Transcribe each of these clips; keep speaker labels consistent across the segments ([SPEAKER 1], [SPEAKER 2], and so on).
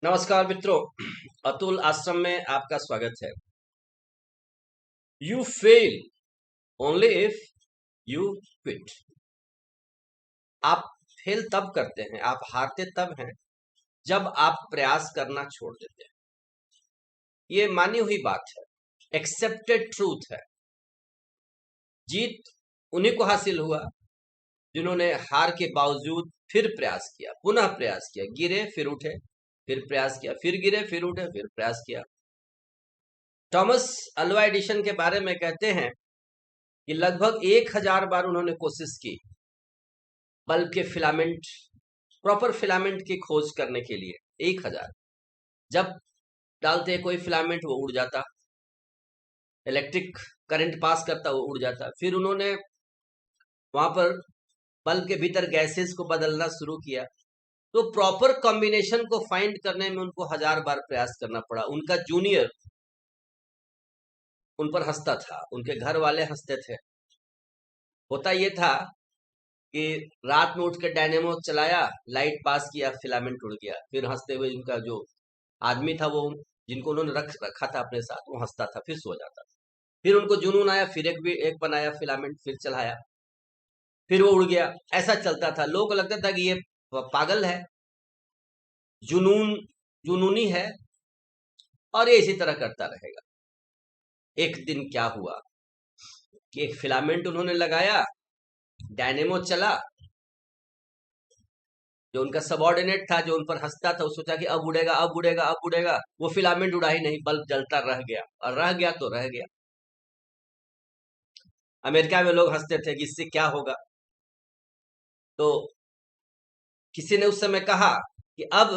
[SPEAKER 1] नमस्कार मित्रों, अतुल आश्रम में आपका स्वागत है। You fail only if you quit. आप फेल तब करते हैं, आप हारते तब हैं जब आप प्रयास करना छोड़ देते हैं। ये मानी हुई बात है, एक्सेप्टेड ट्रूथ है। जीत उन्हीं को हासिल हुआ जिन्होंने हार के बावजूद फिर प्रयास किया, पुनः प्रयास किया, गिरे फिर उठे, फिर प्रयास किया, फिर गिरे फिर उठे, फिर प्रयास किया। थॉमस अल्वा एडिशन के बारे में कहते हैं कि लगभग 1000 बार उन्होंने कोशिश की बल्ब के फिलामेंट, प्रॉपर फिलामेंट की खोज करने के लिए। 1000 जब डालते कोई फिलामेंट वो उड़ जाता, इलेक्ट्रिक करंट पास करता वो उड़ जाता। फिर उन्होंने वहां पर बल्ब के भीतर गैसेस को बदलना शुरू किया, तो प्रॉपर कॉम्बिनेशन को फाइंड करने में उनको 1000 बार प्रयास करना पड़ा। उनका जूनियर उन पर हंसता था, उनके घर वाले हंसते थे। होता ये था कि रात में उठ के डायनेमो चलाया, लाइट पास किया, फिलामेंट उड़ गया। फिर हंसते हुए उनका जो आदमी था, वो जिनको उन्होंने रखा था अपने साथ, वो हंसता था, फिर सो जाता था। फिर उनको जुनून आया, फिर एक बनाया फिलामेंट, फिर चलाया, फिर वो उड़ गया। ऐसा चलता था। लोगों को लगता था कि ये पागल है, जुनून जुनूनी है, और ये इसी तरह करता रहेगा। एक दिन क्या हुआ कि एक फिलामेंट उन्होंने लगाया, डायनेमो चला। जो उनका सबॉर्डिनेट था, जो उन पर हंसता था, वो सोचा कि अब उड़ेगा, अब उड़ेगा, अब उड़ेगा। वो फिलामेंट उड़ा ही नहीं, बल्ब जलता रह गया, और रह गया तो रह गया। अमेरिका में लोग हंसते थे कि इससे क्या होगा। तो किसी ने उस समय कहा कि अब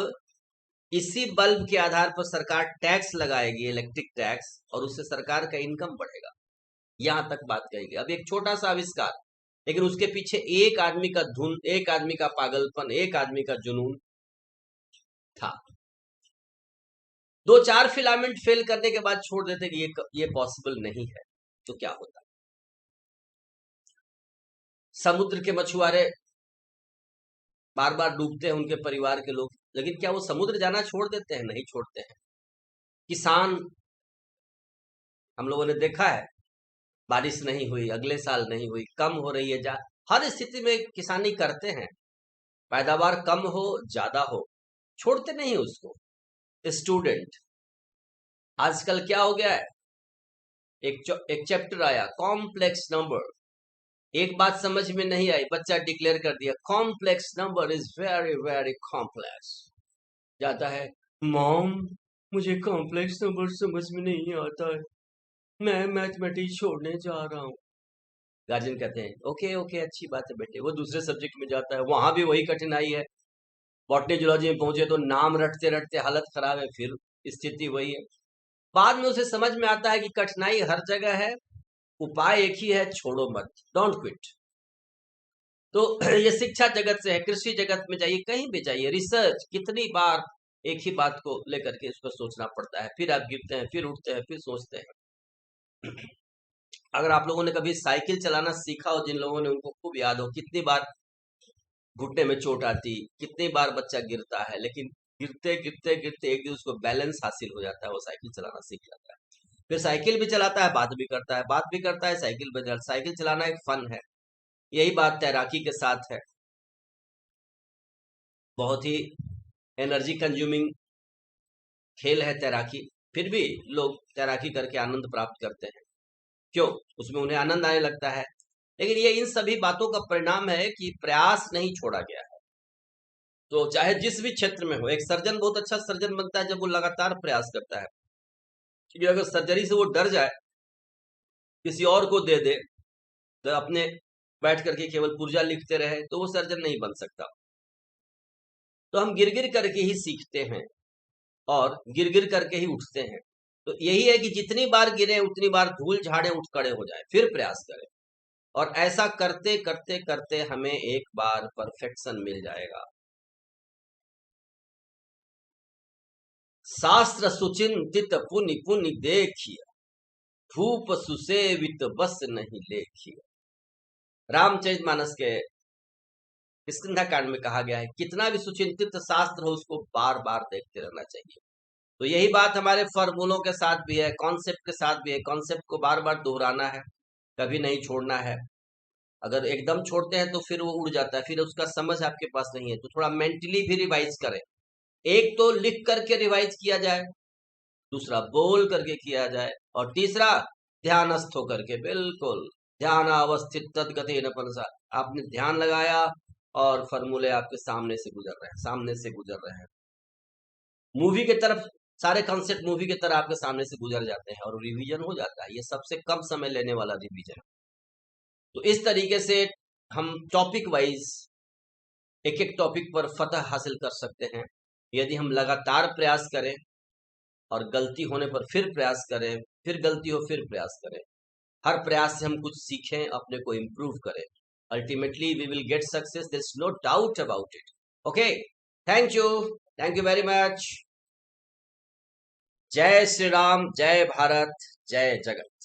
[SPEAKER 1] इसी बल्ब के आधार पर सरकार टैक्स लगाएगी, इलेक्ट्रिक टैक्स, और उससे सरकार का इनकम बढ़ेगा। यहां तक बात कही गई। अब एक छोटा सा आविष्कार, लेकिन उसके पीछे एक आदमी का धुन, एक आदमी का पागलपन, एक आदमी का जुनून था। 2-4 फिलामेंट फेल करने के बाद छोड़ देते कि ये पॉसिबल नहीं है, तो क्या होता। समुद्र के मछुआरे बार बार डूबते हैं, उनके परिवार के लोग, लेकिन क्या वो समुद्र जाना छोड़ देते हैं? नहीं छोड़ते हैं। किसान, हम लोगों ने देखा है, बारिश नहीं हुई, अगले साल नहीं हुई, कम हो रही है, हर स्थिति में किसानी करते हैं। पैदावार कम हो ज्यादा हो, छोड़ते नहीं उसको। स्टूडेंट, आजकल क्या हो गया है, एक चैप्टर आया, कॉम्प्लेक्स नंबर। एक बात समझ में नहीं आई, बच्चा डिक्लेयर कर दिया, complex number is very very complex. जाता है, मॉम मुझे कॉम्प्लेक्स नंबर समझ में नहीं आता है, मैं मैथमेटिक्स छोड़ने जा रहा हूँ। गार्जियन कहते हैं ओके ओके, अच्छी बात है बेटे। वो दूसरे सब्जेक्ट में जाता है, वहां भी वही कठिनाई है। बॉटनी जूलॉजी में पहुंचे तो नाम रटते रटते हालत खराब है, फिर स्थिति वही है। बाद में उसे समझ में आता है कि कठिनाई हर जगह है, उपाय एक ही है, छोड़ो मत, डोंट क्विट। तो ये शिक्षा जगत से है, कृषि जगत में जाइए, कहीं भी जाइए, रिसर्च, कितनी बार एक ही बात को लेकर के उसको सोचना पड़ता है, फिर आप गिरते हैं, फिर उठते हैं, फिर सोचते हैं। अगर आप लोगों ने कभी साइकिल चलाना सीखा हो, जिन लोगों ने, उनको खूब याद हो कितनी बार घुटने में चोट आती, कितनी बार बच्चा गिरता है, लेकिन गिरते गिरते गिरते एक दिन उसको बैलेंस हासिल हो जाता है, वो साइकिल चलाना सीख जाता है। फिर साइकिल भी चलाता है, बात भी करता है, बात भी करता है, साइकिल भी चलाता है। साइकिल चलाना एक फन है। यही बात तैराकी के साथ है। बहुत ही एनर्जी कंज्यूमिंग खेल है तैराकी, फिर भी लोग तैराकी करके आनंद प्राप्त करते हैं। क्यों? उसमें उन्हें आनंद आने लगता है। लेकिन ये इन सभी बातों का परिणाम है कि प्रयास नहीं छोड़ा गया है। तो चाहे जिस भी क्षेत्र में हो, एक सर्जन बहुत अच्छा सर्जन बनता है जब वो लगातार प्रयास करता है। क्योंकि अगर सर्जरी से वो डर जाए, किसी और को दे दे, तो अपने बैठ करके केवल पुर्जा लिखते रहे, तो वो सर्जन नहीं बन सकता। तो हम गिर गिर करके ही सीखते हैं, और गिर गिर करके ही उठते हैं। तो यही है कि जितनी बार गिरे उतनी बार धूल झाड़े, उठ खड़े हो जाए, फिर प्रयास करें। और ऐसा करते करते करते हमें एक बार परफेक्शन मिल जाएगा। शास्त्र सुचिंतित पुनि पुनि देखिए, धूप सुसेवित बस नहीं लेखिए। रामचरितमानस के किष्किंधा कांड में कहा गया है। कितना भी सुचिंतित शास्त्र हो, उसको बार बार देखते रहना चाहिए। तो यही बात हमारे फॉर्मूलों के साथ भी है, कॉन्सेप्ट के साथ भी है। कॉन्सेप्ट को बार बार दोहराना है, कभी नहीं छोड़ना है। अगर एकदम छोड़ते हैं तो फिर वो उड़ जाता है, फिर उसका समझ आपके पास नहीं है। तो थोड़ा मेंटली भी रिवाइज करें। एक तो लिख करके रिवाइज किया जाए, दूसरा बोल करके किया जाए, और तीसरा ध्यानस्थ होकर के, बिल्कुल ध्यान अवस्थित तदगति न मनसा। आपने ध्यान लगाया और फॉर्मूले आपके सामने से गुजर रहे हैं, सामने से गुजर रहे हैं। मूवी की तरफ सारे कॉन्सेप्ट मूवी की तरह आपके सामने से गुजर जाते हैं और रिवीजन हो जाता है। ये सबसे कम समय लेने वाला रिवीजन। तो इस तरीके से हम टॉपिक वाइज एक एक टॉपिक पर फतह हासिल कर सकते हैं, यदि हम लगातार प्रयास करें और गलती होने पर फिर प्रयास करें, फिर गलती हो फिर प्रयास करें। हर प्रयास से हम कुछ सीखें, अपने को इम्प्रूव करें। Ultimately we will get success, there is no doubt about it. Okay, thank you very much. जय श्री राम, जय भारत, जय जगत।